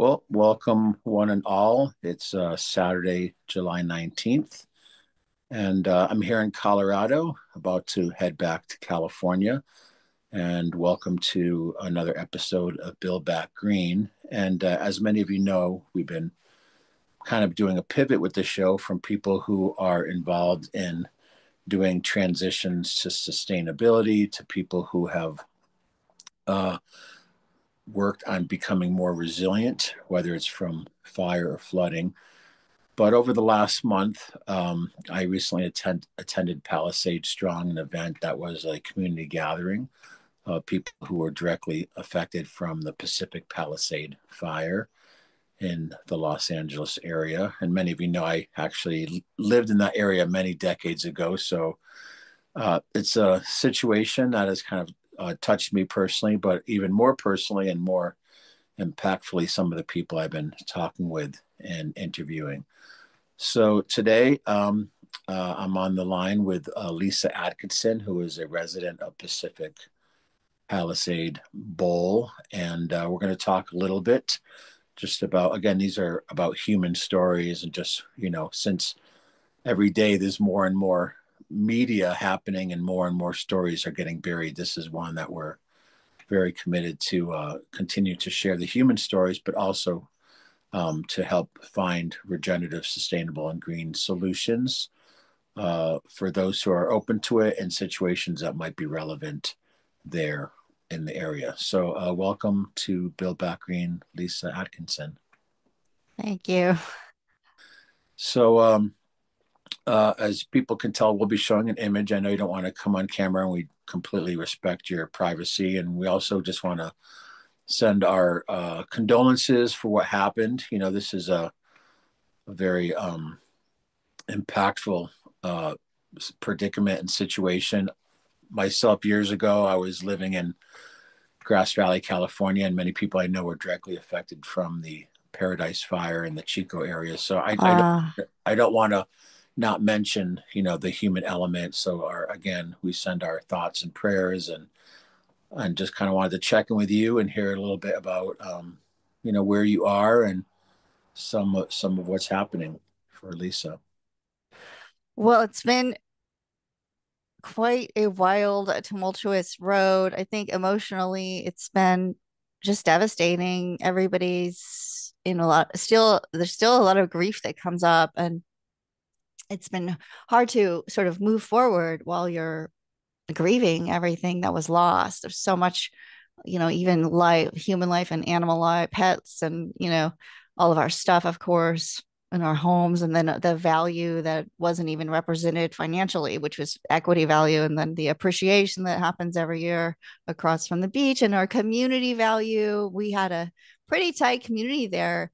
Well, welcome one and all. It's Saturday, July 19th, and I'm here in Colorado, about to head back to California. And welcome to another episode of Build Back Green. And as many of you know, we've been kind of doing a pivot with the show from people who are involved in doing transitions to sustainability to people who have uh, worked on becoming more resilient, whether it's from fire or flooding. But over the last month, I recently attended Palisade Strong, an event that was a community gathering of people who were directly affected from the Pacific Palisade Fire in the Los Angeles area. And many of you know I actually lived in that area many decades ago. So it's a situation that has kind of touched me personally, but even more personally and more impactfully, some of the people I've been talking with and interviewing. So today, I'm on the line with Lisa Atkinson, who is a resident of Pacific Palisade Bowl, and we're going to talk a little bit just about, again, these are about human stories, and just, since every day there's more and more media happening and more stories are getting buried, this is one that we're very committed to continue to share the human stories, but also to help find regenerative, sustainable, and green solutions for those who are open to it in situations that might be relevant there in the area. So, welcome to Build Back Green, Lisa Atkinson. Thank you. So, as people can tell, we'll be showing an image. I know you don't want to come on camera, and we completely respect your privacy. And we also just want to send our condolences for what happened. This is a very impactful uh, predicament and situation. Myself, years ago, I was living in Grass Valley, California, and many people I know were directly affected from the Paradise Fire in the Chico area. So Uh, I don't want to not mention, the human element. So again, we send our thoughts and prayers, and just kind of wanted to check in with you and hear a little bit about, where you are and some of what's happening for Lisa. well, it's been quite a wild, tumultuous road. I think emotionally, it's been just devastating. Everybody's in a lot, there's still a lot of grief that comes up, and it's been hard to sort of move forward while you're grieving everything that was lost. There's so much, even life, human life and animal life, pets, and, all of our stuff, of course, in our homes. And then the value that wasn't even represented financially, which was equity value. And then the appreciation that happens every year across from the beach, and our community value. We had a pretty tight community there,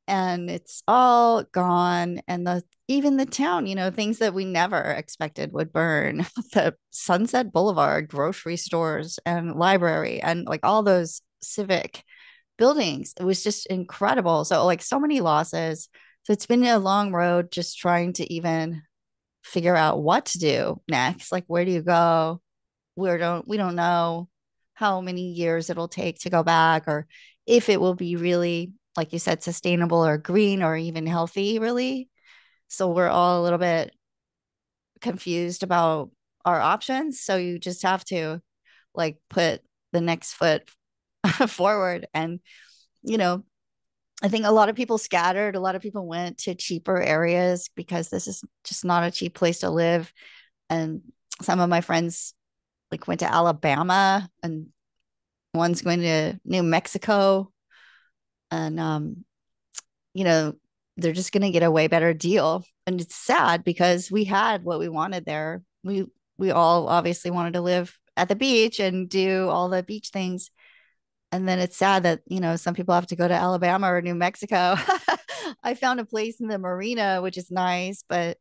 and it's all gone. And even the town, things that we never expected would burn, the Sunset Boulevard grocery stores and library and like all those civic buildings, it was just incredible. So like so many losses. So it's been a long road just trying to even figure out what to do next. Like, where do you go? We don't know how many years it'll take to go back, or if it will be really, like you said, sustainable or green or even healthy, really. So we're all a little bit confused about our options. So you just have to like put the next foot forward. And, you know, I think a lot of people scattered, a lot of people went to cheaper areas because this is just not a cheap place to live. And some of my friends like went to Alabama, and one's going to New Mexico. And you know, they're just going to get a way better deal. And it's sad because we had what we wanted there. We all obviously wanted to live at the beach and do all the beach things. And then it's sad that, some people have to go to Alabama or New Mexico. I found a place in the marina, which is nice, but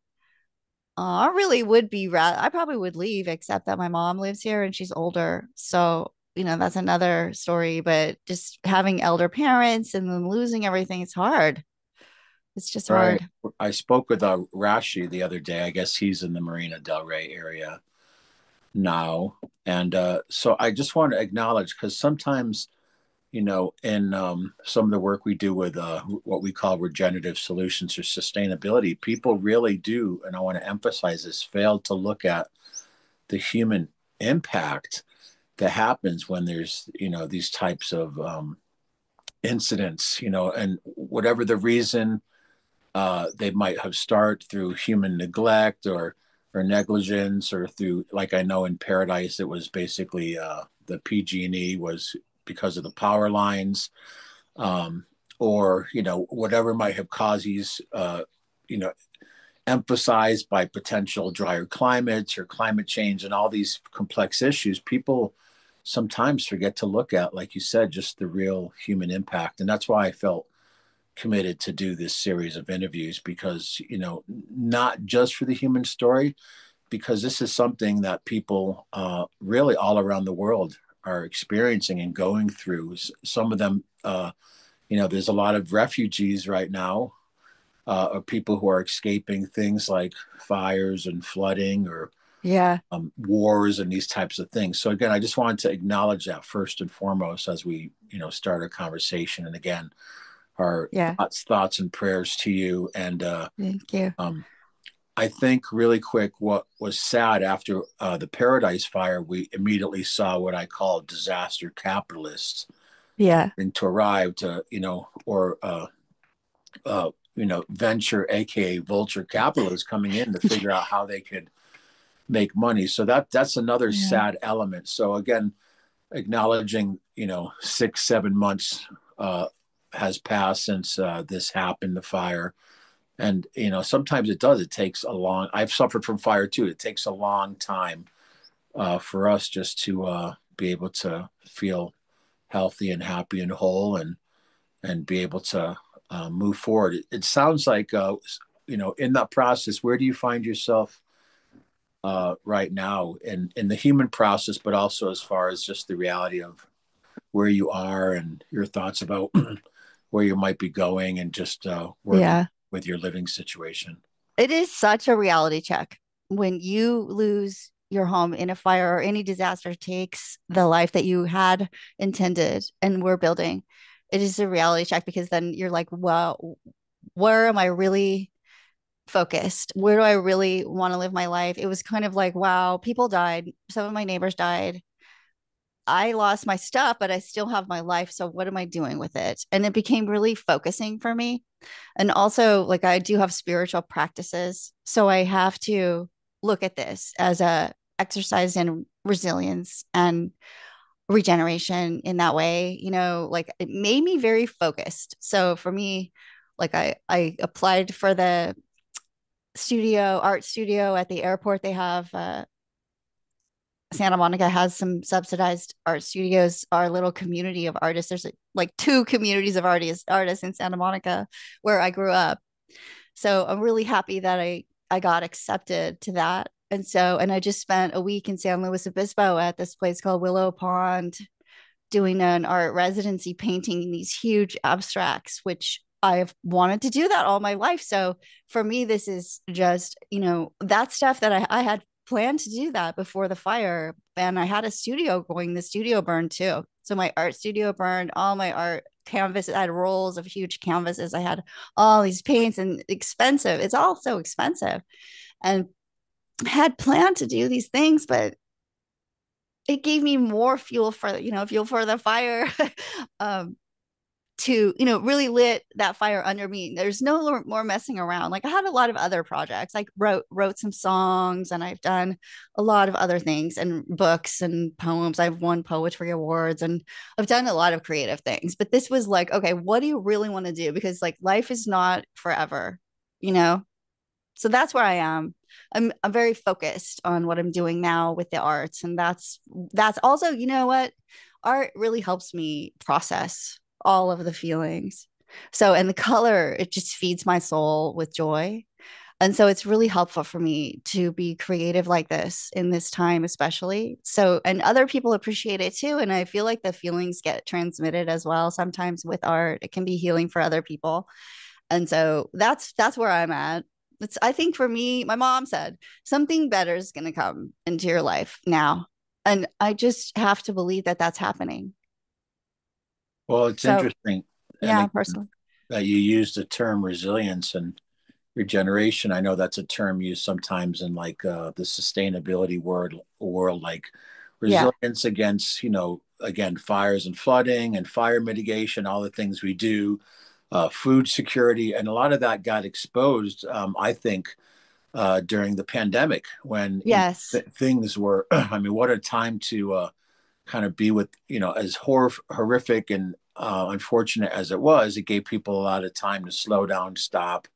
I really would I probably would leave, except that my mom lives here and she's older. So, that's another story. But just having elder parents and then losing everything, it's hard. It's just Right. hard. I spoke with Rashi the other day. I guess he's in the Marina Del Rey area now. And so I just want to acknowledge, because sometimes, in some of the work we do with what we call regenerative solutions or sustainability, people really do, and I want to emphasize this, fail to look at the human impact that happens when there's, these types of incidents, and whatever the reason, they might have started through human neglect or negligence, or through, like I know in Paradise, it was basically the PG&E was because of the power lines, um, or whatever might have caused these, you know, emphasized by potential drier climates or climate change and all these complex issues. People sometimes forget to look at, like you said, just the real human impact, and that's why I felt committed to do this series of interviews, because not just for the human story, because this is something that people really all around the world are experiencing and going through. Some of them, there's a lot of refugees right now, or people who are escaping things like fires and flooding, or Yeah. wars and these types of things. So again, I just wanted to acknowledge that first and foremost as we start a conversation. And again, our Yeah. thoughts and prayers to you. And Thank you. um, I think really quick, what was sad after the Paradise Fire, we immediately saw what I call disaster capitalists Yeah. to arrive to, or venture, aka vulture capitalists, coming in to figure out how they could make money. So that's another Yeah. sad element. So again, acknowledging, 6, 7 months has passed since this happened, the fire. And sometimes it takes a long, I've suffered from fire too, it takes a long time for us just to be able to feel healthy and happy and whole, and be able to move forward. It sounds like in that process, where do you find yourself right now in the human process, but also as far as just the reality of where you are and your thoughts about where you might be going, and just working Yeah. with your living situation? It is such a reality check when you lose your home in a fire or any disaster takes the life that you had intended and were building. It is a reality check because then you're like, well, where am I really focused? Where do I really want to live my life? It was kind of like, wow, people died. Some of my neighbors died. I lost my stuff, but I still have my life. So what am I doing with it? And it became really focusing for me. And also, like, I do have spiritual practices. So I have to look at this as a exercise in resilience and regeneration in that way. Like it made me very focused. So for me, like I applied for the art studio at the airport. They have Santa Monica has some subsidized art studios. Our little community of artists. There's like two communities of artists in Santa Monica where I grew up. So I'm really happy that I got accepted to that. And I just spent a week in San Luis Obispo at this place called Willow Pond doing an art residency painting these huge abstracts, which I've wanted to do that all my life. So for me, this is just, that stuff that I had planned to do that before the fire. And I had a studio going, the studio burned too. So my art studio burned, all my art canvas. I had rolls of huge canvases. I had all these paints and expensive. It's all so expensive. And had planned to do these things, but it gave me more fuel for fuel for the fire. um to really lit that fire under me. There's no more messing around. Like I had a lot of other projects, like wrote some songs, and I've done a lot of other things and books and poems. I've won poetry awards, and I've done a lot of creative things, but this was like, okay, what do you really want to do? Because like life is not forever, you know so that's where I am. I'm very focused on what I'm doing now with the arts, and that's also, what, art really helps me process all of the feelings. So, and the color, it just feeds my soul with joy. And so it's really helpful for me to be creative like this in this time, especially. So, and other people appreciate it too. And I feel like the feelings get transmitted as well. Sometimes with art, it can be healing for other people. And so that's where I'm at. I think for me, my mom said something better is going to come into your life now. And I just have to believe that that's happening. Well, it's So, interesting, and yeah, again, personally. that you use the term resilience and regeneration. I know that's a term used sometimes in like the sustainability world, like Yeah. resilience against, again, fires and flooding and fire mitigation, all the things we do, food security, and a lot of that got exposed. I think during the pandemic when Yes. things were. I mean, what a time to kind of be with, as horrific and unfortunate as it was. It gave people a lot of time to slow down, stop,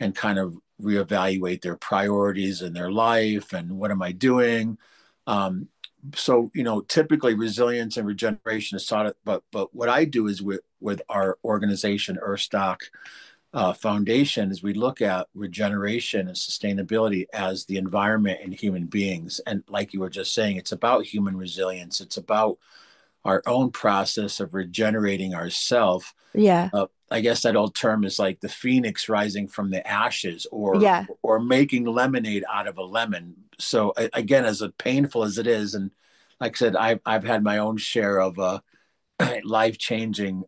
and kind of reevaluate their priorities in their life and what am I doing. Um, so typically resilience and regeneration is taught, but what I do is with our organization Earthstock Foundation is we look at regeneration and sustainability as the environment and human beings. And like you were just saying, it's about human resilience. It's about our own process of regenerating ourselves. Yeah. I guess that old term is like the phoenix rising from the ashes, or Yeah. making lemonade out of a lemon. So again, as painful as it is, and like I said, I've had my own share of life changing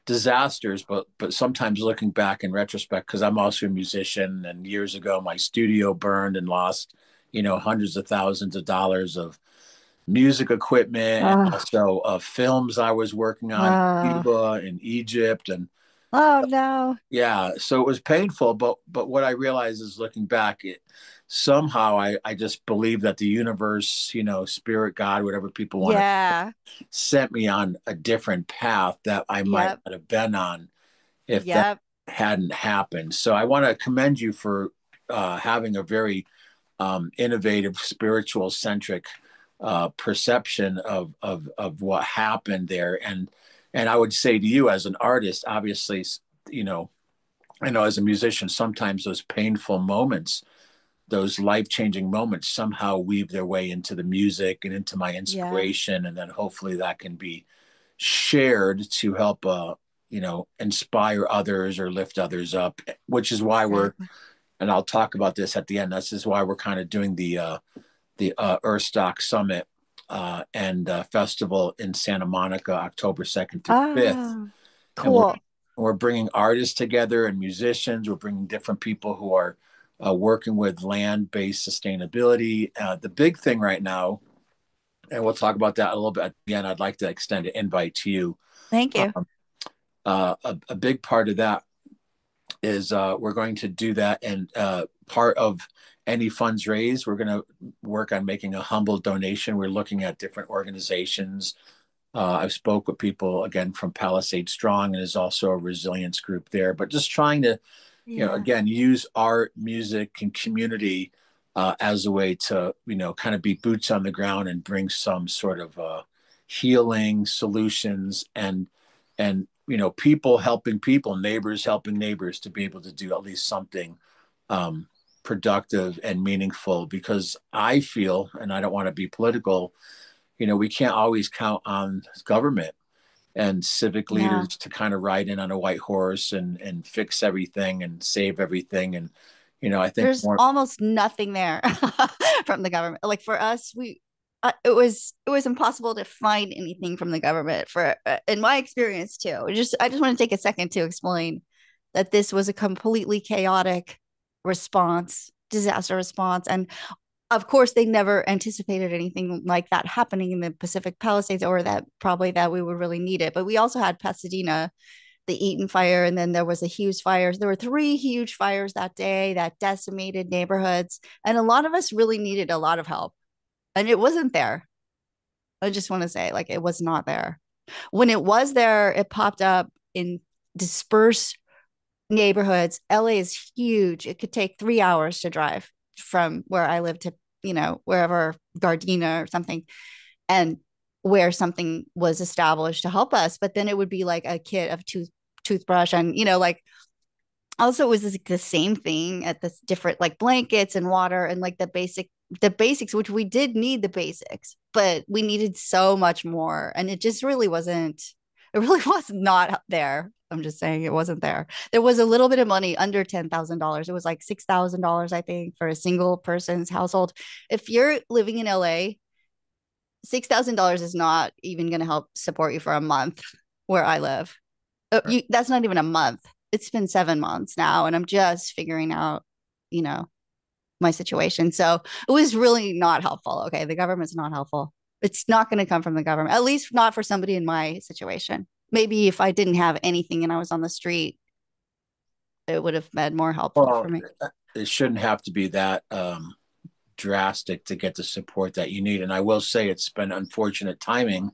disasters, but sometimes looking back in retrospect, because I'm also a musician, and years ago my studio burned and lost, hundreds of thousands of dollars of music equipment, and Oh, also films I was working on in oh, Cuba and Egypt, and oh no. yeah, so it was painful. But what I realized is looking back, somehow I just believe that the universe, spirit, God, whatever people want to, Yeah. sent me on a different path that I might Yep. not have been on if that Yep. hadn't happened. So I want to commend you for having a very innovative, spiritual centric perception of what happened there. And I would say to you as an artist, obviously, you know, I know as a musician, sometimes those painful moments, those life changing moments, somehow weave their way into the music and into my Yeah. inspiration, and then hopefully that can be shared to help inspire others or lift others up, which is why we're, Exactly. and I'll talk about this at the end, this is why we're kind of doing the Earthstock Summit and festival in Santa Monica October 2nd to 5th. Ah, And we're cool. we're bringing artists together and musicians. We're bringing different people who are working with land-based sustainability. The big thing right now, and we'll talk about that a little bit again. I'd like to extend an invite to you. Thank you. Um, a big part of that is we're going to do that, and part of any funds raised, we're going to work on making a humble donation. We're looking at different organizations. I've spoke with people again from Palisade Strong, and there's also a resilience group there. But just trying to, Yeah. again, use art, music, and community as a way to, kind of be boots on the ground and bring some sort of healing solutions, and people helping people, neighbors helping neighbors to be able to do at least something um, productive and meaningful. Because I feel, and I don't want to be political, we can't always count on government and civic leaders No. to kind of ride in on a white horse and fix everything and save everything. And I think There's more. almost nothing there from the government. Like for us, it was impossible to find anything from the government for in my experience too. Just I just want to take a second to explain that this was a completely chaotic response, disaster response, and of course they never anticipated anything like that happening in the Pacific Palisades, or that probably that we would really need it. But we also had Pasadena, the Eaton fire, and then there was a huge fire. There were three huge fires that day that decimated neighborhoods, and a lot of us really needed a lot of help, and it wasn't there. I just want to say, like, it was not there. When it was there, it popped up in dispersed neighborhoods. LA is huge. It could take 3 hours to drive from where I live to, wherever, Gardena or something, and where something was established to help us. But then it would be like a kit of toothbrush, and like also it was the same thing at this different, like, blankets and water and like the basics, which we did need the basics, but we needed so much more, and it just really wasn't. It really was not there. I'm just saying it wasn't there. There was a little bit of money under $10,000. It was like $6,000, I think, for a single person's household. If you're living in LA, $6,000 is not even going to help support you for a month where I live. That's not even a month. It's been 7 months now, and I'm just figuring out, you know, my situation. So it was really not helpful. Okay, the government's not helpful. It's not going to come from the government, at least not for somebody in my situation. Maybe if I didn't have anything and I was on the street, it would have been more helpful for Well, me. it shouldn't have to be that drastic to get the support that you need. And I will say it's been unfortunate timing.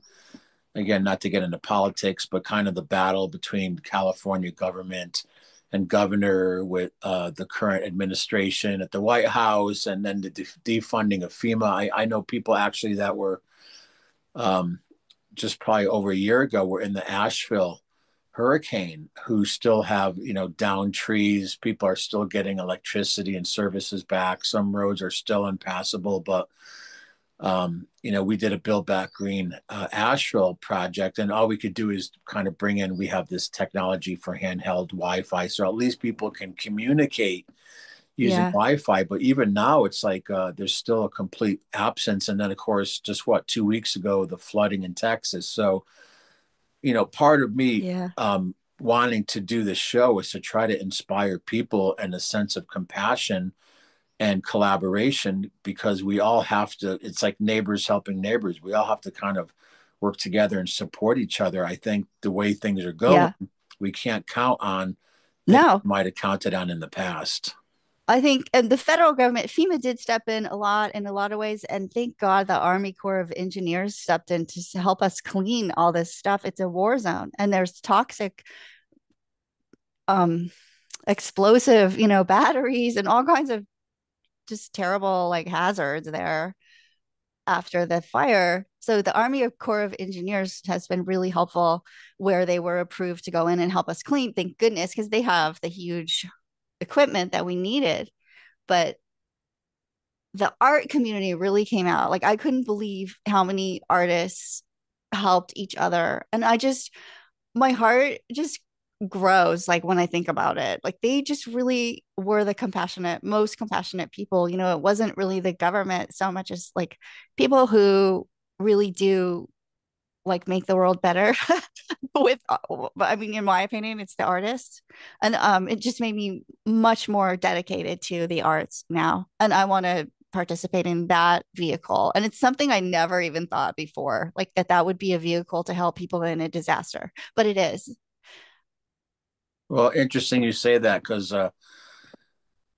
Again, not to get into politics, but kind of the battle between California government and governor with the current administration at the White House, and then the defunding of FEMA. I know people actually that were um, just probably over a year ago were in the Asheville hurricane who still have downed trees. People are still getting electricity and services back. Some roads are still impassable, but we did a Build Back Green Asheville project, and all we could do is kind of bring in. We have this technology for handheld Wi-Fi, so at least people can communicate using Yeah. Wi-Fi. But even now, it's like there's still a complete absence. And then, of course, just 2 weeks ago, the flooding in Texas. So part of me Yeah. wanting to do this show is to try to inspire people and a sense of compassion and collaboration, because we all have to, it's like neighbors helping neighbors. We all have to kind of work together and support each other. I think the way things are going, Yeah. we can't count on things No, we might have counted on in the past. I think, and the federal government, FEMA did step in a lot of ways. And thank God the Army Corps of Engineers stepped in to help us clean all this stuff. It's a war zone and there's toxic, um, explosive, batteries and all kinds of just terrible like hazards there after the fire. So the Army Corps of Engineers has been really helpful where they were approved to go in and help us clean. Thank goodness, because they have the huge equipment that we needed. But the art community really came out. Like I couldn't believe how many artists helped each other. And my heart just grows like when I think about it. Like they just really were the most compassionate people. It wasn't really the government so much as like people who really do like make the world better with I mean in my opinion it's the artists, and it just made me much more dedicated to the arts now, and I want to participate in that vehicle, and it's something I never even thought before, like that would be a vehicle to help people in a disaster, but it is. Well, interesting you say that, because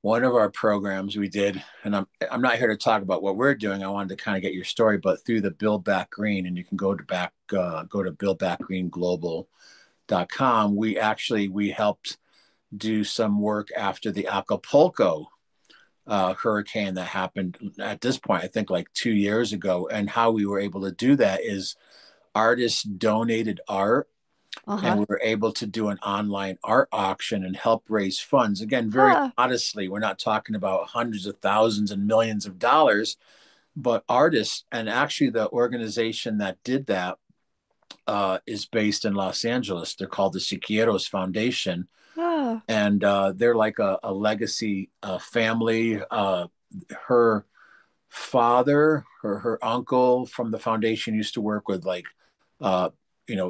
one of our programs we did, and I'm not here to talk about what we're doing. I wanted to kind of get your story, but through the Build Back Green, and you can go to buildbackgreenglobal.com. We helped do some work after the Acapulco hurricane that happened at this point, I think like 2 years ago. And how we were able to do that is artists donated art, and Uh-huh. we were able to do an online art auction and help raise funds. Again, very Ah, modestly, we're not talking about hundreds of thousands and millions of dollars, but artists, and actually the organization that did that is based in Los Angeles. They're called the Siqueiros Foundation, ah, and they're like a legacy family. Her father or her uncle from the foundation used to work with like uh,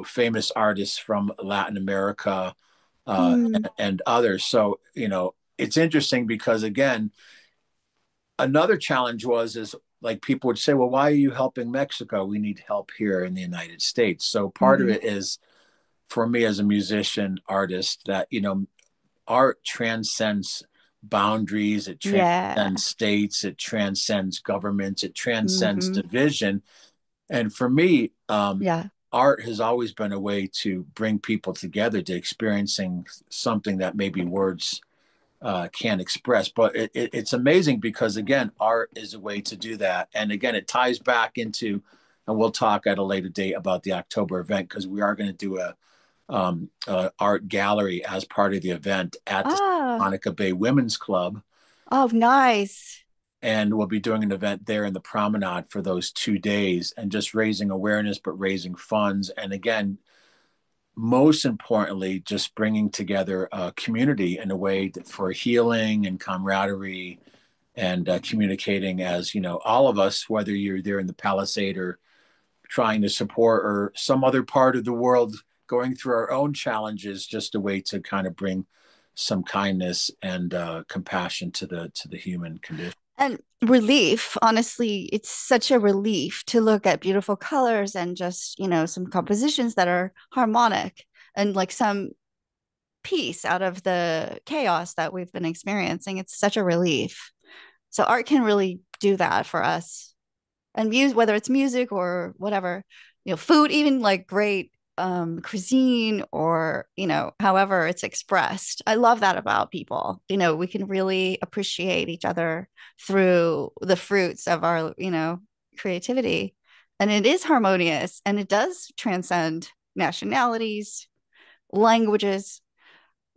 famous artists from Latin America mm, and others. So it's interesting because, again, another challenge is like people would say, well, why are you helping Mexico? We need help here in the United States. So part of mhm. it is for me as a musician artist that art transcends boundaries, it Yeah. transcends states, it transcends governments, it transcends Hmm. division. And for me, Yeah. art has always been a way to bring people together to experiencing something that maybe words can't express. But it's amazing because, again, art is a way to do that. And again, it ties back into, and we'll talk at a later date about the October event, because we are going to do a art gallery as part of the event at the Ah, Monica Bay Women's Club. oh, nice. And we'll be doing an event there in the promenade for those 2 days, and just raising awareness, but raising funds. And again, most importantly, just bringing together a community in a way for healing and camaraderie, and communicating as all of us, whether you're there in the Palisade or trying to support, or some other part of the world going through our own challenges, just a way to kind of bring some kindness and compassion to the human condition. And relief, honestly, it's such a relief to look at beautiful colors and just, some compositions that are harmonic and like some peace out of the chaos that we've been experiencing. It's such a relief. So art can really do that for us. And music, whether it's music or whatever, food, even like great cuisine or, however it's expressed. I love that about people. We can really appreciate each other through the fruits of our, creativity. And it is harmonious and it does transcend nationalities, languages,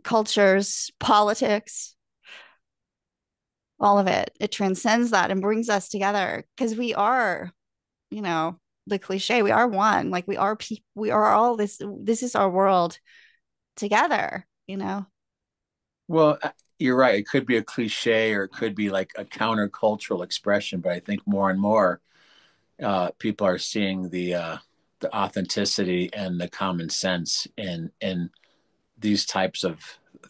cultures, politics, all of it. It transcends that and brings us together because we are, you know, the cliche, we are one. Like we are all this is our world together. Well, you're right. It could be a cliche, or it could be like a countercultural expression, but I think more and more people are seeing the authenticity and the common sense in these types of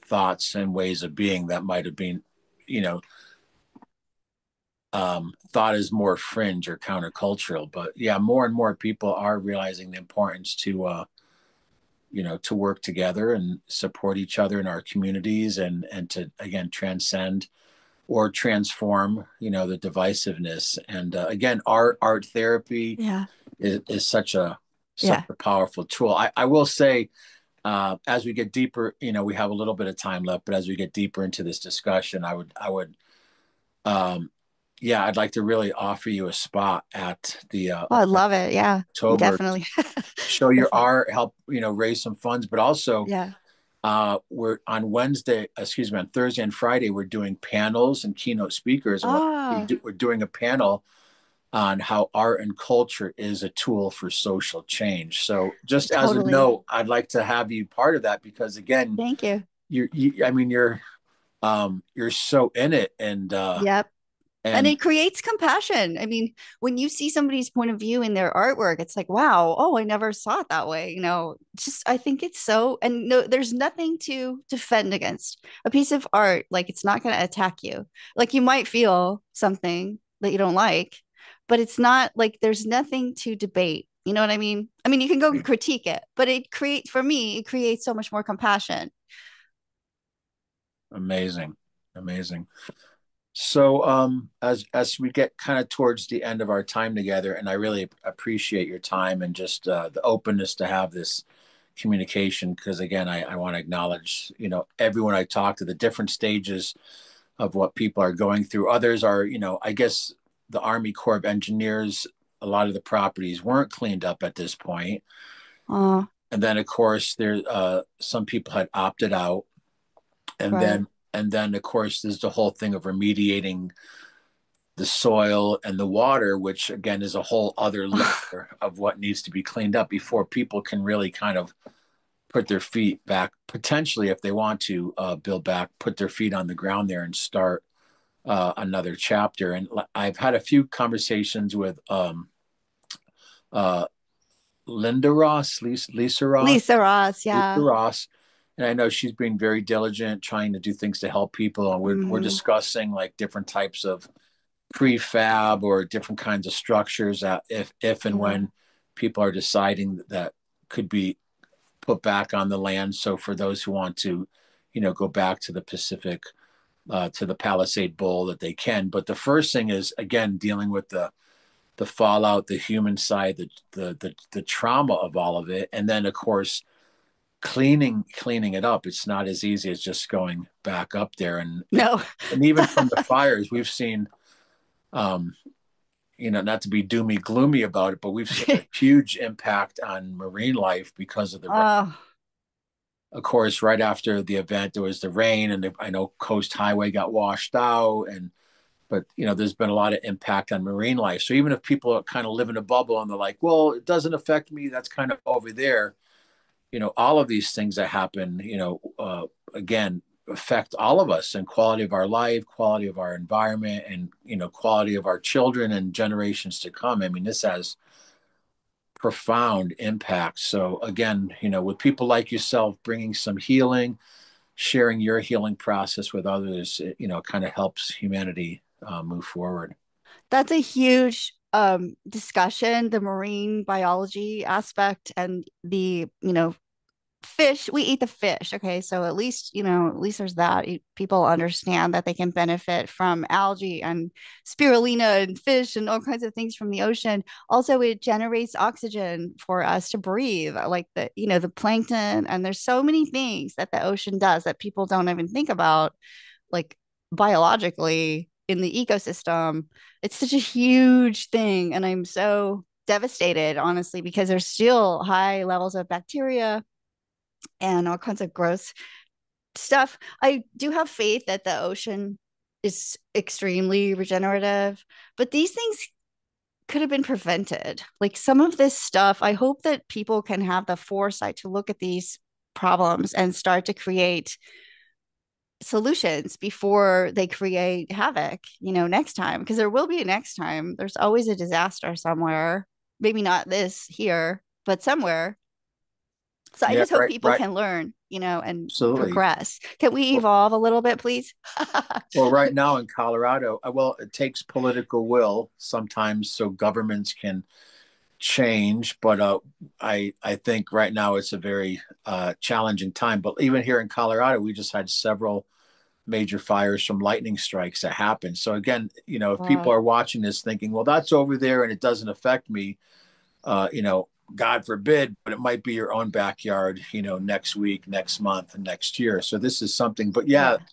thoughts and ways of being that might have been, you know, thought as more fringe or countercultural. But yeah, more and more people are realizing the importance to work together and support each other in our communities, and to again transcend or transform, the divisiveness. And again, art therapy Yeah. is such Yeah. a powerful tool. I will say, as we get deeper, we have a little bit of time left, but as we get deeper into this discussion, I would, um, yeah, I'd like to really offer you a spot at the Oh, I love it. Yeah. October, Definitely. show your Definitely. art, help, raise some funds, but also Yeah. we're on Wednesday, excuse me, on Thursday and Friday, we're doing panels and keynote speakers. And Oh, we're doing a panel on how art and culture is a tool for social change. So just as a totally. note, I'd like to have you part of that, because again, Thank you. I mean, you're so in it, Yep. And and it creates compassion. I mean, when you see somebody's point of view in their artwork, it's like, wow, oh, I never saw it that way. Just I think it's so, and no, there's nothing to defend against. A piece of art, like it's not going to attack you. Like you might feel something that you don't like, but it's not like there's nothing to debate. You know what I mean? I mean, you can go and critique it, but for me, it creates so much more compassion. amazing, amazing. So, as we get kind of towards the end of our time together, and I really appreciate your time and just the openness to have this communication, because again, I want to acknowledge, everyone I talk to, the different stages of what people are going through. Others are, I guess the Army Corps of Engineers, a lot of the properties weren't cleaned up at this point. Oh, And then, of course, there some people had opted out, and right. then of course there's the whole thing of remediating the soil and the water, which again is a whole other layer of what needs to be cleaned up before people can really kind of put their feet back, potentially, if they want to build back, put their feet on the ground there and start another chapter. And I've had a few conversations with uh, Linda Ross, Lisa Ross, Lisa Ross, Lisa yeah. Ross. And I know she's being very diligent trying to do things to help people. And we're Hmm. discussing like different types of prefab or different kinds of structures that if and Yeah. when people are deciding that could be put back on the land. So for those who want to, go back to the Pacific, to the Palisade Bowl, that they can. But the first thing is again dealing with the fallout, the human side, the trauma of all of it, and then of course cleaning it up. It's not as easy as just going back up there, No. and even from the fires we've seen, um, not to be doomy gloomy about it, but we've seen a huge impact on marine life because of the rain. Oh, Of course, right after the event, there was the rain, and I know Coast Highway got washed out, and but there's been a lot of impact on marine life. So even if people are kind of live in a bubble and they're like, well, it doesn't affect me, that's kind of over there. All of these things that happen, again, affect all of us and quality of our life, quality of our environment, and quality of our children and generations to come. I mean, this has profound impact. So again, with people like yourself bringing some healing, sharing your healing process with others, it kind of helps humanity move forward. That's a huge discussion, the marine biology aspect and the, fish. We eat the fish. Okay. So at least there's that. People understand that they can benefit from algae and spirulina and fish and all kinds of things from the ocean. Also, it generates oxygen for us to breathe, like the plankton. And there's so many things that the ocean does that people don't even think about, like biologically in the ecosystem. It's such a huge thing. And I'm so devastated, honestly, because there's still high levels of bacteria and all kinds of gross stuff. I do have faith that the ocean is extremely regenerative, but these things could have been prevented. Like some of this stuff, I hope that people can have the foresight to look at these problems and start to create solutions before they create havoc, next time, because there will be a next time. There's always a disaster somewhere. Maybe not this here, but somewhere. So I Yeah, just hope right, people right. can learn, and Absolutely. progress. Can we Well, evolve a little bit, please? well, right now in Colorado, well, it takes political will sometimes so governments can change, but I think right now it's a very challenging time. But even here in Colorado, we just had several major fires from lightning strikes that happened. So again, if people Uh, are watching this thinking, well, that's over there and it doesn't affect me, God forbid, but it might be your own backyard, next week, next month, and next year. So this is something. But yeah, yeah.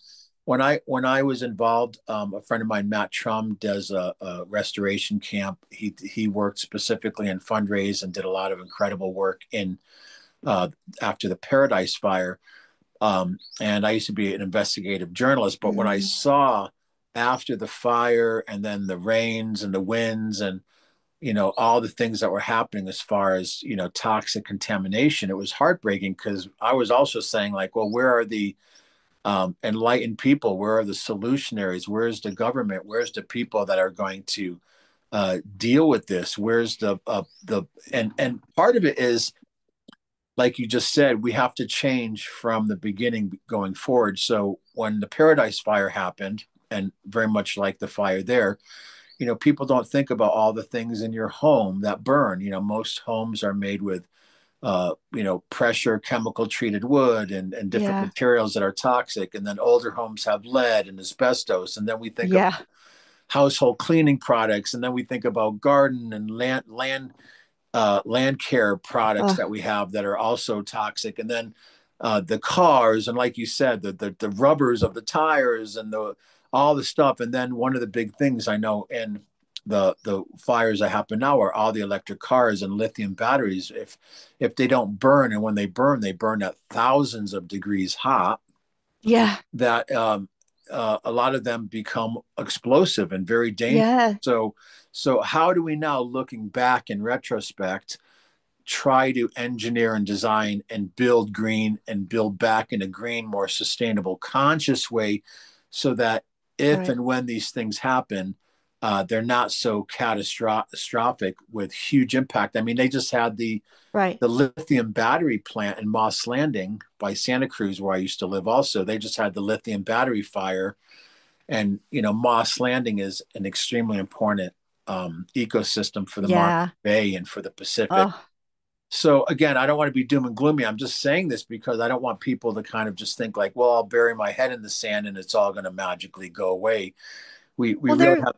when I was involved, a friend of mine, Matt Trum, does a restoration camp. He worked specifically in fundraise and did a lot of incredible work in uh, after the Paradise Fire. And I used to be an investigative journalist, but when I Mm, saw after the fire and then the rains and the winds and all the things that were happening as far as toxic contamination, it was heartbreaking because I was also saying like, well, where are the enlightened people? Where are the solutionaries? Where's the government? Where's the people that are going to deal with this? Where's the and part of it is like you just said, we have to change from the beginning going forward. So when the Paradise Fire happened, and very much like the fire there, people don't think about all the things in your home that burn. Most homes are made with pressure chemical treated wood and different yeah. materials that are toxic. And then older homes have lead and asbestos. And then we think of Yeah. household cleaning products. And then we think about garden and land care products Uh, that we have that are also toxic. And then the cars, and like you said, the rubbers of the tires and the all the stuff. And then one of the big things I know in the fires that happen now are all the electric cars and lithium batteries. If they don't burn, and when they burn at thousands of degrees hot, yeah. that a lot of them become explosive and very dangerous. Yeah. So how do we now, looking back in retrospect, try to engineer and design and build green and build back in a green, more sustainable, conscious way so that if Right. and when these things happen, they're not so catastrophic with huge impact. I mean, they just had Right. the lithium battery plant in Moss Landing by Santa Cruz, where I used to live. Also, they just had the lithium battery fire, and Moss Landing is an extremely important ecosystem for the Monterey Yeah. Bay and for the Pacific. Oh, So again, I don't want to be doom and gloomy. I'm just saying this because I don't want people to kind of just think like, well, I'll bury my head in the sand and it's all going to magically go away. We well, really have.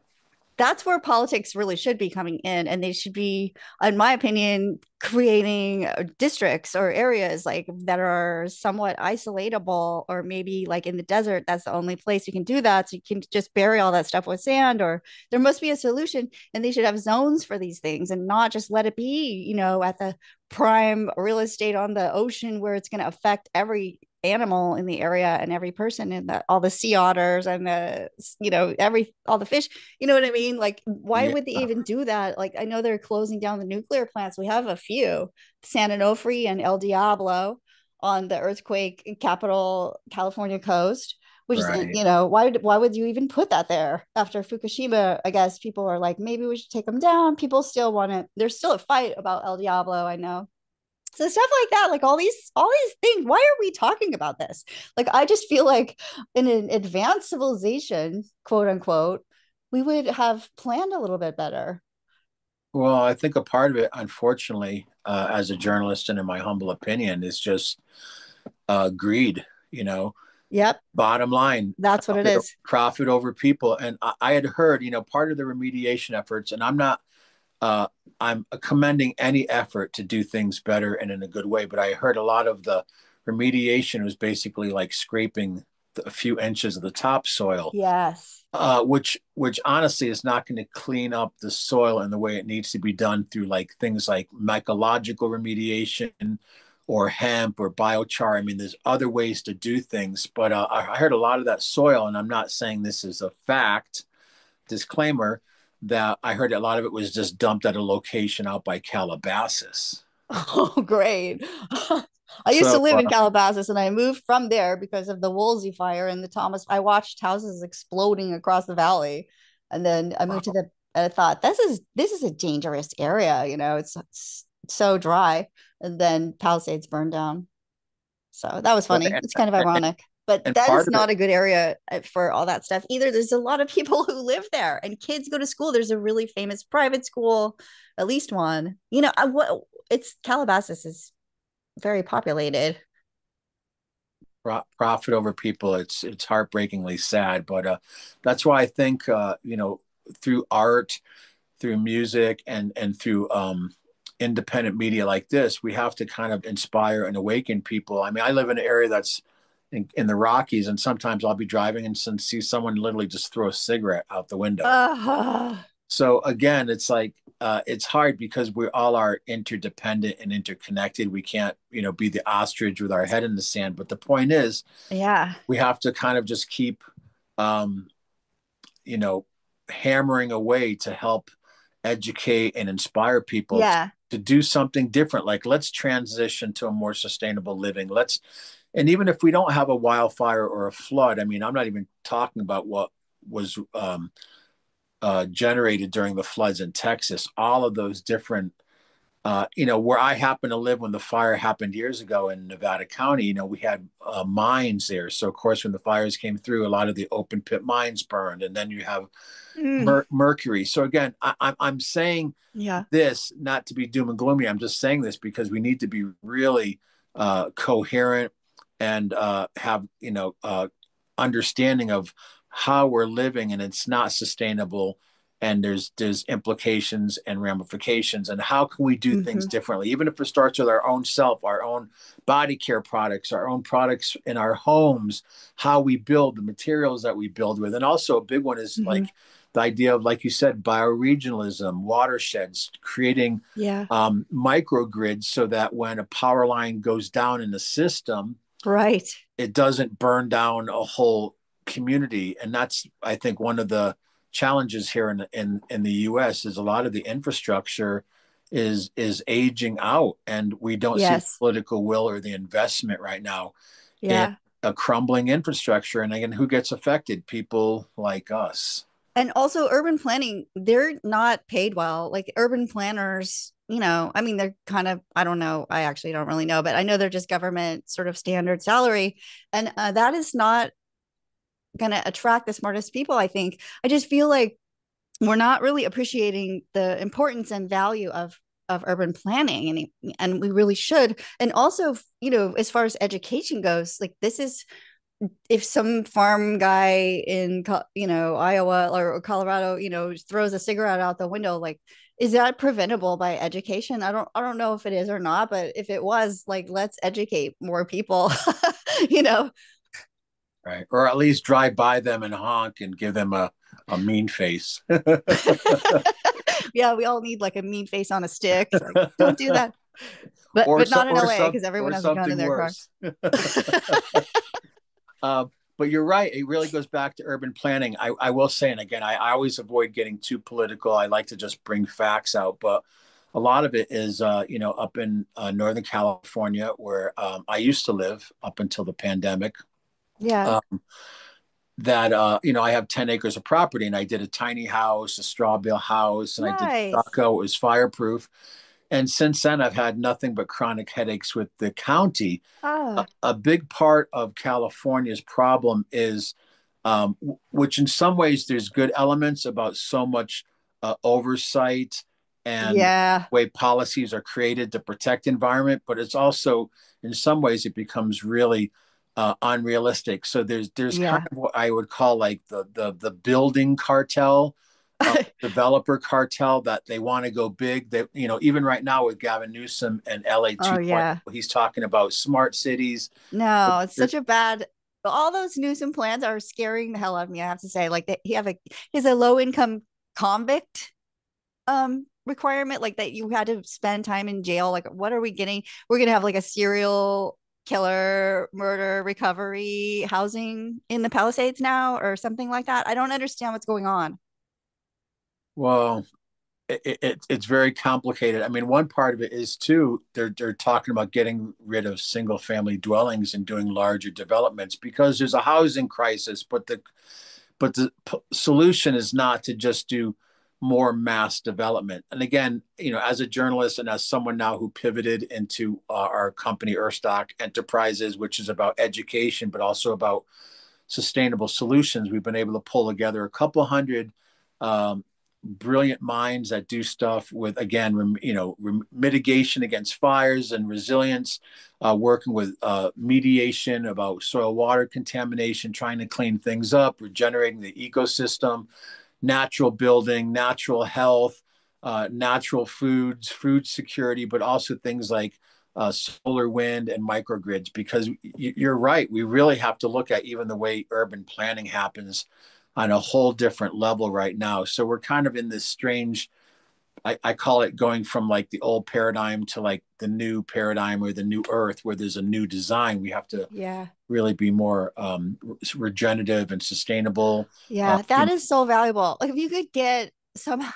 that's where politics really should be coming in, and they should be, in my opinion, creating districts or areas like that are somewhat isolatable, or maybe like in the desert that's the only place you can do that, so you can just bury all that stuff with sand. Or there must be a solution, and they should have zones for these things and not just let it be, at the prime real estate on the ocean where it's going to affect every animal in the area and every person in the all the sea otters and the every all the fish. You know what I mean? Like, why Yeah, would they even do that? Like, I know they're closing down the nuclear plants. We have a few, San Onofre and El Diablo, on the earthquake capital California coast. which is, Right. why would you even put that there after Fukushima? I guess people are like, maybe we should take them down. People still want it. There's still a fight about El Diablo, I know. So stuff like that, like all these things. Why are we talking about this? Like, I just feel like in an advanced civilization, quote unquote, we would have planned a little bit better. Well, I think a part of it, unfortunately, as a journalist and in my humble opinion, is just greed. You know, Yep, bottom line, that's what it is. profit over people. And I had heard, part of the remediation efforts, and uh, I'm commending any effort to do things better and in a good way. But I heard a lot of the remediation was basically like scraping a few inches of the topsoil, Yes. which honestly is not going to clean up the soil in the way it needs to be done through like things like mycological remediation or hemp or biochar. I mean, there's other ways to do things, but I heard a lot of that soil, and I'm not saying this is a fact. Disclaimer that I heard a lot of it was just dumped at a location out by Calabasas. Oh, great. I used to So live in Calabasas and I moved from there because of the Woolsey fire and the Thomas. I watched houses exploding across the valley. And then I moved to the I thought this is a dangerous area, it's so dry. And then Palisades burned down. So that was funny. It's kind of and, ironic. But and that part is of it, not a good area for all that stuff either. There's a lot of people who live there and kids go to school. There's a really famous private school, at least one. It's Calabasas is very populated. profit over people, it's heartbreakingly sad, but that's why I think through art, through music, and through independent media like this, we have to kind of inspire and awaken people. I mean, I live in an area that's in the Rockies, and sometimes I'll be driving and see someone literally just throw a cigarette out the window. Uh, So again, it's like it's hard because we all are interdependent and interconnected. We can't, be the ostrich with our head in the sand. But the point is, yeah. we have to kind of just keep, um, you know, hammering away to help educate and inspire people Yeah. to do something different. Like, let's transition to a more sustainable living. And even if we don't have a wildfire or a flood, I mean, I'm not even talking about what was generated during the floods in Texas, all of those different, where I happen to live when the fire happened years ago in Nevada County, we had mines there. So, of course, when the fires came through, a lot of the open pit mines burned, and then you have Mm, mercury. So, again, I'm saying yeah. this not to be doom and gloomy. I'm just saying this because we need to be really coherent and have, understanding of how we're living, and it's not sustainable, and there's implications and ramifications, and how can we do things Hmm. differently, even if it starts with our own self, our own body care products, our own products in our homes, how we build the materials that we build with. And also a big one is Hmm. like the idea of, like you said, bioregionalism, watersheds, creating Yeah. microgrids so that when a power line goes down in the system, Right. it doesn't burn down a whole community. And that's, I think, one of the challenges here in the US is a lot of the infrastructure is aging out, and we don't see the Yes. political will or the investment right now in Yeah. a crumbling infrastructure. And again, who gets affected? People like us. And also urban planning, they're not paid well. Like urban planners, I mean, they're kind of, I don't know, I actually don't really know, but I know they're just government sort of standard salary. And that is not going to attract the smartest people, I think. I just feel like we're not really appreciating the importance and value of urban planning, and we really should. And also, as far as education goes, like this is, if some farm guy in Iowa or Colorado throws a cigarette out the window, like, is that preventable by education? I don't know if it is or not, but if it was, like, let's educate more people. you know Right. Or at least drive by them and honk and give them a mean face. yeah, we all need like a mean face on a stick, like, don't do that. But not in LA because everyone Or has a gun in something their car. worse. uh, but you're right. It really goes back to urban planning. I will say, and again, I always avoid getting too political. I like to just bring facts out, but a lot of it is, up in Northern California, where I used to live up until the pandemic. Yeah. Um, that I have 10 acres of property, and I did a tiny house, a straw bale house, and I did Nice. stucco. It was fireproof. And since then, I've had nothing but chronic headaches with the county. Oh, A big part of California's problem is, which in some ways there's good elements about so much oversight and yeah. way policies are created to protect the environment, but it's also in some ways it becomes really unrealistic. So there's kind Yeah. of what I would call like the building cartel, developer cartel, that they want to go big. That even right now with Gavin Newsom and LA Oh, 2.0, yeah. he's talking about smart cities. No, it's such a bad. All those Newsom plans are scaring the hell out of me. I have to say, like he has a low income convict requirement, like that you had to spend time in jail. Like, what are we getting? We're gonna have like a serial killer murder recovery housing in the Palisades now, or something like that. I don't understand what's going on. Well, it's very complicated. I mean, one part of it is too, they're talking about getting rid of single family dwellings and doing larger developments because there's a housing crisis. But the solution is not to just do more mass development. And again, as a journalist and as someone now who pivoted into our company Earthstock Enterprises, which is about education but also about sustainable solutions, we've been able to pull together a couple hundred um, brilliant minds that do stuff with, again, mitigation against fires and resilience, working with mediation about soil water contamination, trying to clean things up, regenerating the ecosystem, natural building, natural health, natural foods, food security, but also things like solar, wind, and microgrids. Because you're right, we really have to look at even the way urban planning happens on a whole different level right now. So we're kind of in this strange, I call it going from like the old paradigm to like the new paradigm or the new earth where there's a new design. We have to Yeah. really be more regenerative and sustainable. Uh, Yeah, you that know, is so valuable. Like if you could get somehow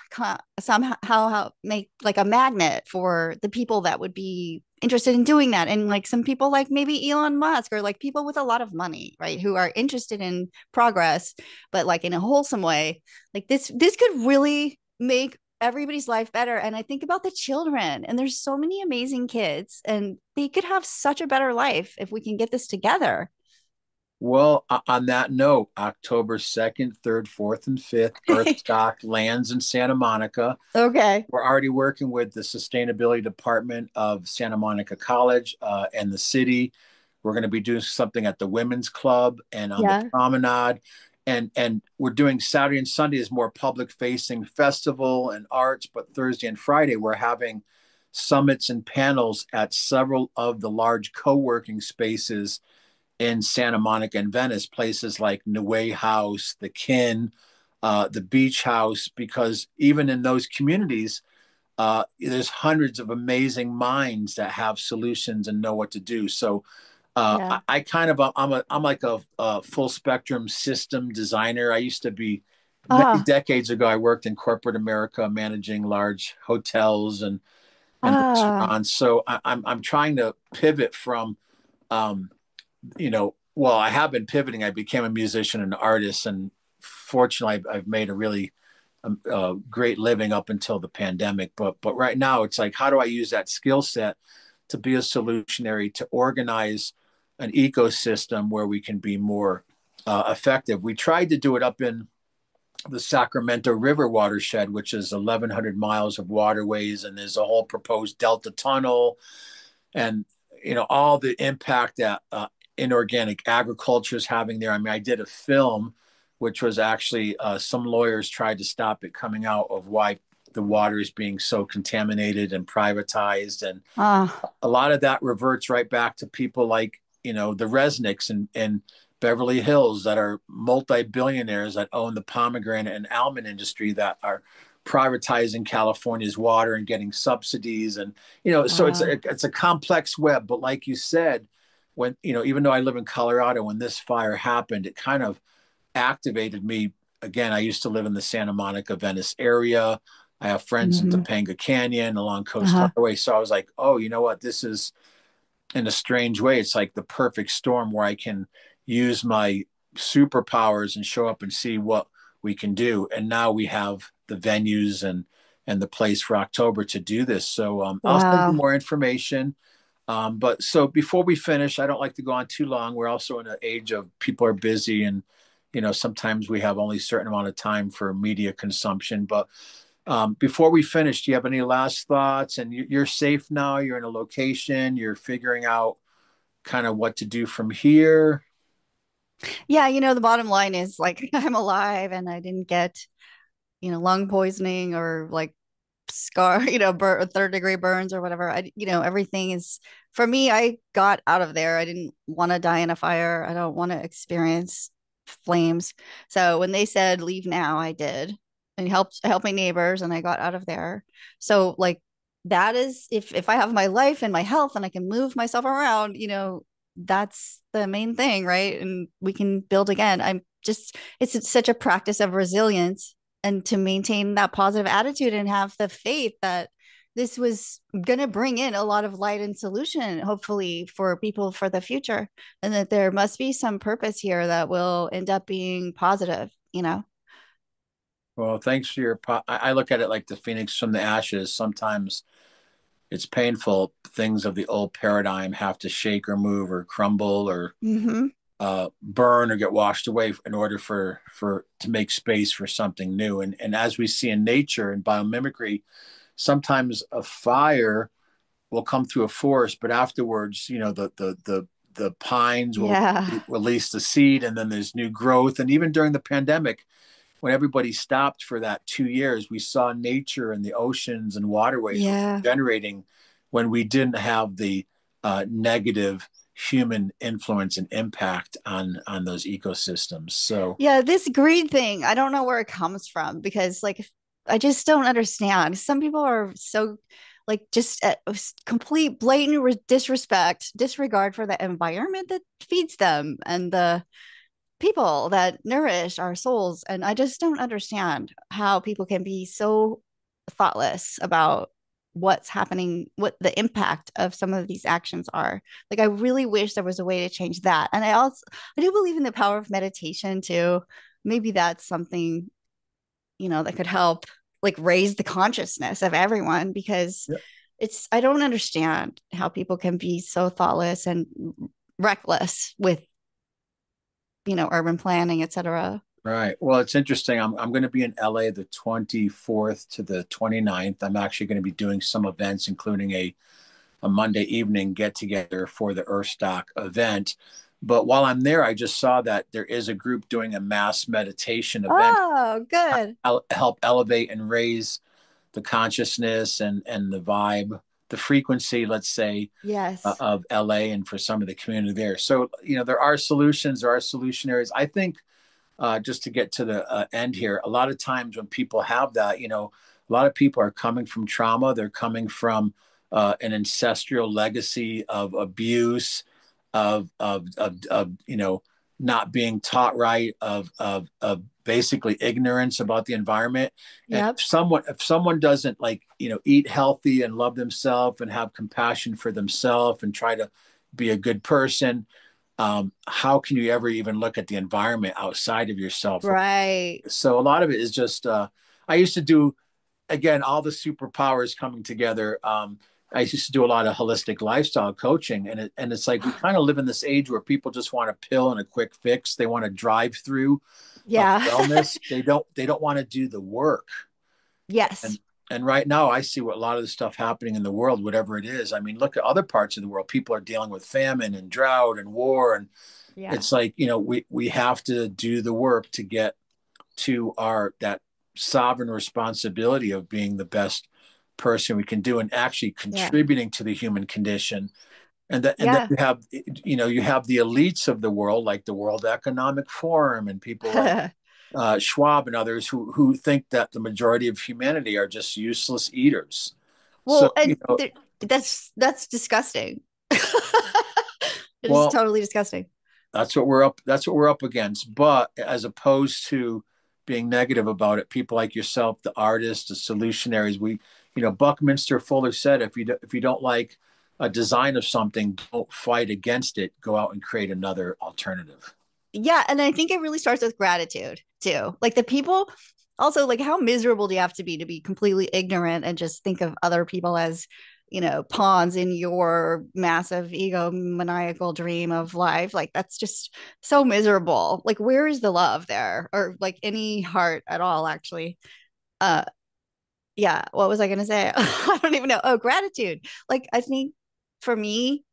how make like a magnet for the people that would be interested in doing that, and like some people like maybe Elon Musk, or like people with a lot of money, right, who are interested in progress, but like in a wholesome way. Like this could really make everybody's life better. And I think about the children, and there's so many amazing kids, and they could have such a better life if we can get this together. Well, on that note, October 2nd, 3rd, 4th, and 5th, Earthstock lands in Santa Monica. Okay. We're already working with the sustainability department of Santa Monica College and the city. We're going to be doing something at the Women's Club and on the Yeah. promenade. And we're doing Saturday and Sunday is more public facing festival and arts, but Thursday and Friday we're having summits and panels at several of the large co-working spaces in Santa Monica and Venice, places like Niue House, the Kin, the Beach House, because even in those communities, there's hundreds of amazing minds that have solutions and know what to do. So Yeah. I kind of I'm like a full spectrum system designer. I used to be many Ah, decades ago. I worked in corporate America, managing large hotels and ah, restaurants. So I'm trying to pivot from well, I have been pivoting. I became a musician and artist, and fortunately, I've made a really great living up until the pandemic. But right now, it's like, how do I use that skill set to be a solutionary to organize an ecosystem where we can be more effective? We tried to do it up in the Sacramento River watershed, which is 1,100 miles of waterways, and there's a whole proposed Delta Tunnel, and all the impact that inorganic agriculture is having there. I mean, I did a film which was actually some lawyers tried to stop it coming out of why the water is being so contaminated and privatized, and ah, a lot of that reverts right back to people like the Resnicks in Beverly Hills that are multi-billionaires that own the pomegranate and almond industry that are privatizing California's water and getting subsidies. And so ah, it's a complex web. But like you said, when even though I live in Colorado, when this fire happened, it kind of activated me again. I used to live in the Santa Monica, Venice area. I have friends in mhm, Topanga Canyon along Coast uh-huh, Highway. So I was like, oh, you know what? This is, in a strange way, it's like the perfect storm where I can use my superpowers and show up and see what we can do. And now we have the venues and the place for October to do this. So I'll send you Wow. more information. But so before we finish, I don't like to go on too long. We're also in an age of people are busy, and sometimes we have only a certain amount of time for media consumption. But before we finish, do you have any last thoughts? And you're safe now. You're in a location. You're figuring out kind of what to do from here. Yeah, the bottom line is like I'm alive and I didn't get, lung poisoning or like scar, third degree burns or whatever. Everything is for me. I got out of there. I didn't want to die in a fire. I don't want to experience flames. So when they said leave now, I did and helped my neighbors and I got out of there. So like that is if I have my life and my health and I can move myself around, that's the main thing, right? And we can build again. It's such a practice of resilience and to maintain that positive attitude and have the faith that this was going to bring in a lot of light and solution, hopefully, for people for the future, and that there must be some purpose here that will end up being positive. Well, thanks for your. I look at it like the phoenix from the ashes. Sometimes it's painful. Things of the old paradigm have to shake or move or crumble or Mm-hmm. burn or get washed away in order for to make space for something new. And as we see in nature and biomimicry, sometimes a fire will come through a forest, but afterwards, the pines will Yeah. release the seed, and then there's new growth. And even during the pandemic, when everybody stopped for that 2 years, we saw nature and the oceans and waterways Yeah. regenerating when we didn't have the negative human influence and impact on those ecosystems. So Yeah, this greed thing, I don't know where it comes from because like I just don't understand. Some people are so like just complete blatant disrespect, disregard for the environment that feeds them and the people that nourish our souls. And I just don't understand how people can be so thoughtless about what's happening, what the impact of some of these actions are. Like, I really wish there was a way to change that. And I do believe in the power of meditation too. Maybe that's something, that could help like raise the consciousness of everyone because yeah. I don't understand how people can be so thoughtless and reckless with urban planning, etc. Right. Well, it's interesting. I'm going to be in LA the 24th to the 29th. I'm actually going to be doing some events, including a Monday evening get together for the Earthstock event. But while I'm there, I just saw that there is a group doing a mass meditation event. Oh, good. I'll help elevate and raise the consciousness and the vibe, the frequency, let's say, Yes. of LA and for some of the community there. So, there are solutions, there are solution areas. I think just to get to the end here, a lot of times when people have that, a lot of people are coming from trauma. They're coming from an ancestral legacy of abuse, of not being taught right, of basically ignorance about the environment. And Yep. if someone doesn't like eat healthy and love themselves and have compassion for themselves and try to be a good person, how can you ever even look at the environment outside of yourself? Right. So a lot of it is just, I used to do, again, all the superpowers coming together. I used to do a lot of holistic lifestyle coaching, and it's like we kind of live in this age where people just want a pill and a quick fix. They want to drive through of Yeah. wellness. They don't want to do the work. Yes. And right now, I see what a lot of the stuff happening in the world, whatever it is. I mean, look at other parts of the world. People are dealing with famine and drought and war, and Yeah. it's like we have to do the work to get to our that sovereign responsibility of being the best person we can do and actually Yeah. contributing to the human condition. And then Yeah. you have the elites of the world, like the World Economic Forum and people like Schwab and others who think that the majority of humanity are just useless eaters. So Well, and that's disgusting. It is well, totally disgusting. that's what we're up against. But as opposed to being negative about it, people like yourself, the artists, the solutionaries, Buckminster Fuller said, if you don't like a design of something, don't fight against it. Go out and create another alternative. yeah, and I think it really starts with gratitude too. Like the people also like how miserable do you have to be completely ignorant and just think of other people as, pawns in your massive ego maniacal dream of life. Like that's just so miserable. Like where is the love there or like any heart at all actually? Uh yeah, what was I going to say? I don't even know. Oh, gratitude. Like I think for me,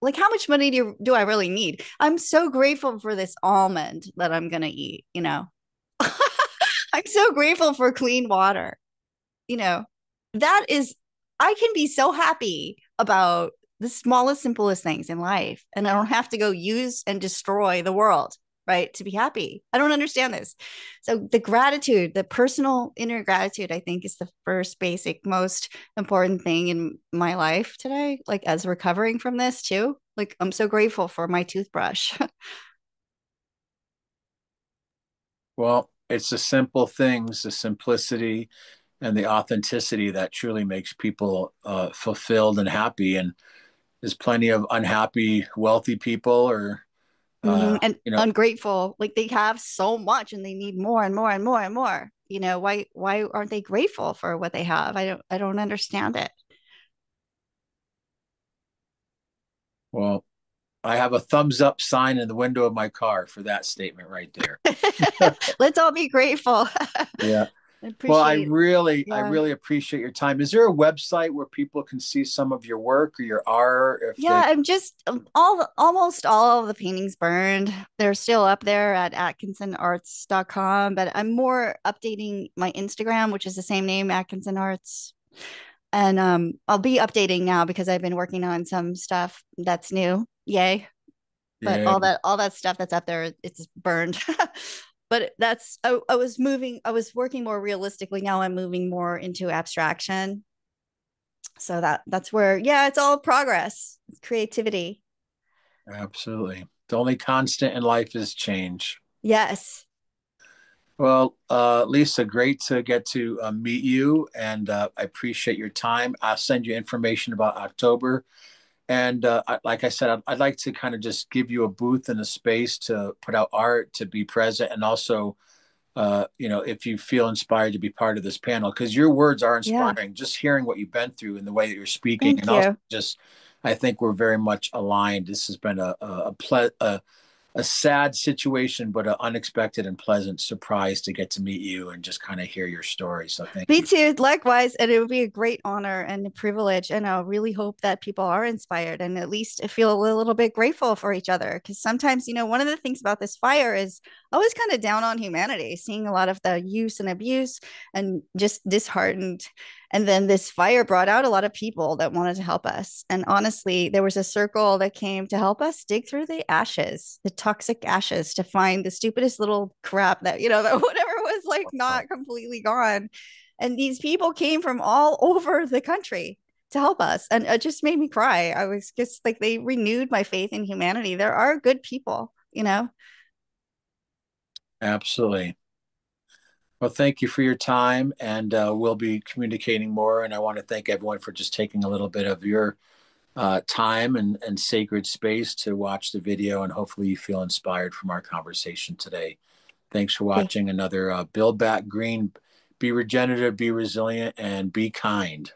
like how much money do I really need? I'm so grateful for this almond that I'm gonna eat, I'm so grateful for clean water, you know. That is I can be so happy about the smallest, simplest things in life. And I don't have to go use and destroy the world, right? To be happy. I don't understand this. So the gratitude, the personal inner gratitude, I think is the first basic, most important thing in my life today. Like as recovering from this too. Like I'm so grateful for my toothbrush. Well, it's the simple things, the simplicity and the authenticity that truly makes people fulfilled and happy. And there's plenty of unhappy, wealthy people, or And you know, ungrateful. Like they have so much and they need more and more and more and more. Why aren't they grateful for what they have? I don't understand it. well, I have a thumbs up sign in the window of my car for that statement right there. Let's all be grateful. Yeah. Well, Appreciate. I Yeah. really appreciate your time. Is there a website where people can see some of your work or your art if Yeah, they? I'm just almost all of the paintings burned. They're still up there at atkinsonarts.com, but I'm more updating my Instagram, which is the same name, Atkinson Arts. And I'll be updating now because I've been working on some stuff that's new. Yay. But Yeah, all that stuff that's up there, it's burned. But I was working more realistically. Now I'm moving more into abstraction. So that's where, yeah, it's all progress, it's creativity. absolutely. The only constant in life is change. Yes. Well, Lisa, great to get to meet you, and I appreciate your time. I'll send you information about October. And like I said, I'd like to kind of just give you a booth and a space to put out art, to be present, and also, if you feel inspired to be part of this panel, because your words are Yeah. inspiring. Just hearing what you've been through and the way that you're speaking, Thank and also you. just, I think we're very much aligned. This has been a sad situation, but an unexpected and pleasant surprise to get to meet you and just kind of hear your story. So thank Me you. too. Likewise. And it would be a great honor and a privilege. And I really hope that people are inspired and at least feel a little bit grateful for each other. Because sometimes, one of the things about this fire is I was kind of down on humanity, seeing a lot of the use and abuse and just disheartened. And then this fire brought out a lot of people that wanted to help us. And honestly, there was a circle that came to help us dig through the ashes, the toxic ashes, to find the stupidest little crap that, that whatever was like Oh, not completely gone. And these people came from all over the country to help us. And it just made me cry. I was just like, they renewed my faith in humanity. There are good people. absolutely. Well, thank you for your time, and we'll be communicating more. And I want to thank everyone for just taking a little bit of your time and sacred space to watch the video, and hopefully you feel inspired from our conversation today. Thanks for Okay. watching another Build Back Green. Be regenerative, be resilient, and be kind.